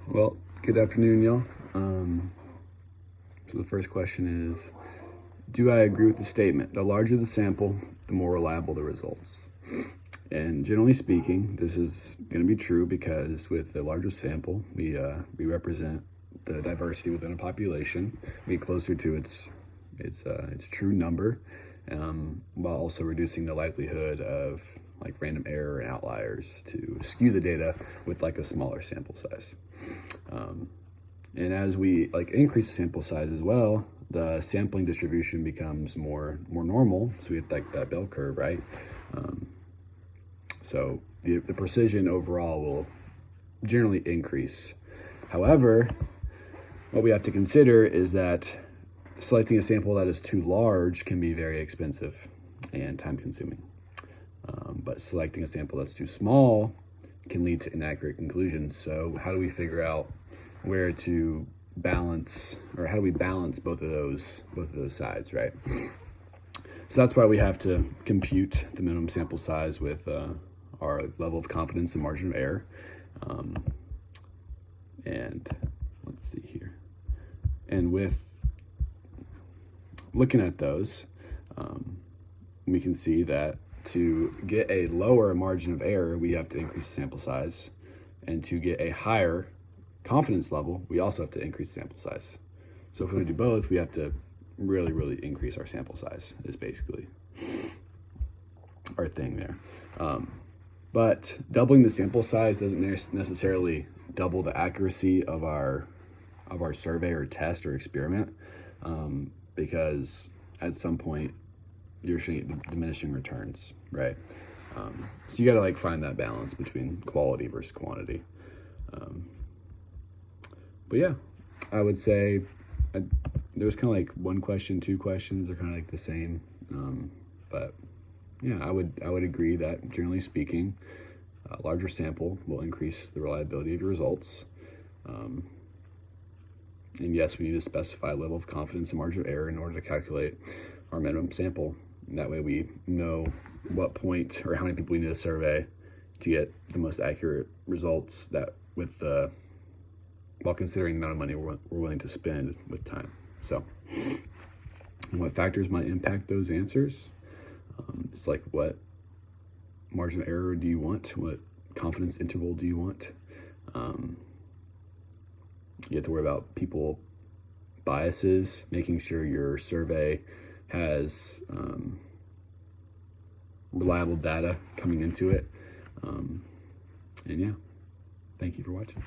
Well, good afternoon, y'all. So the first question is, do I agree with the statement, the larger the sample, the more reliable the results? And generally speaking, this is going to be true because with the larger sample, we represent the diversity within a population, be closer to its true number, while also reducing the likelihood of like random error and outliers to skew the data with like a smaller sample size. And as we like increase the sample size as well, the sampling distribution becomes more normal. So we have like that bell curve, right? So the precision overall will generally increase. However, what we have to consider is that selecting a sample that is too large can be very expensive and time consuming. But selecting a sample that's too small can lead to inaccurate conclusions. So how do we figure out where to balance, or how do we balance both of those sides, right? So that's why we have to compute the minimum sample size with our level of confidence and margin of error. And let's see here. And with looking at those, we can see that to get a lower margin of error, we have to increase the sample size. And to get a higher confidence level, we also have to increase sample size. So if we do both, we have to really increase our sample size is basically our thing there. But doubling the sample size doesn't necessarily double the accuracy of our survey or test or experiment, because at some point you're seeing diminishing returns, right? So you got to like find that balance between quality versus quantity. But yeah, I would say there was kind of like one question, two questions are kind of like the same. But yeah, I would agree that generally speaking, a larger sample will increase the reliability of your results. And yes, we need to specify a level of confidence and margin of error in order to calculate our minimum sample. And that way we know what point or how many people we need to survey to get the most accurate results that while considering the amount of money we're willing to spend with time. So, and what factors might impact those answers? It's like, what margin of error do you want? What confidence interval do you want? You have to worry about people biases, making sure your survey has reliable data coming into it. And yeah, thank you for watching.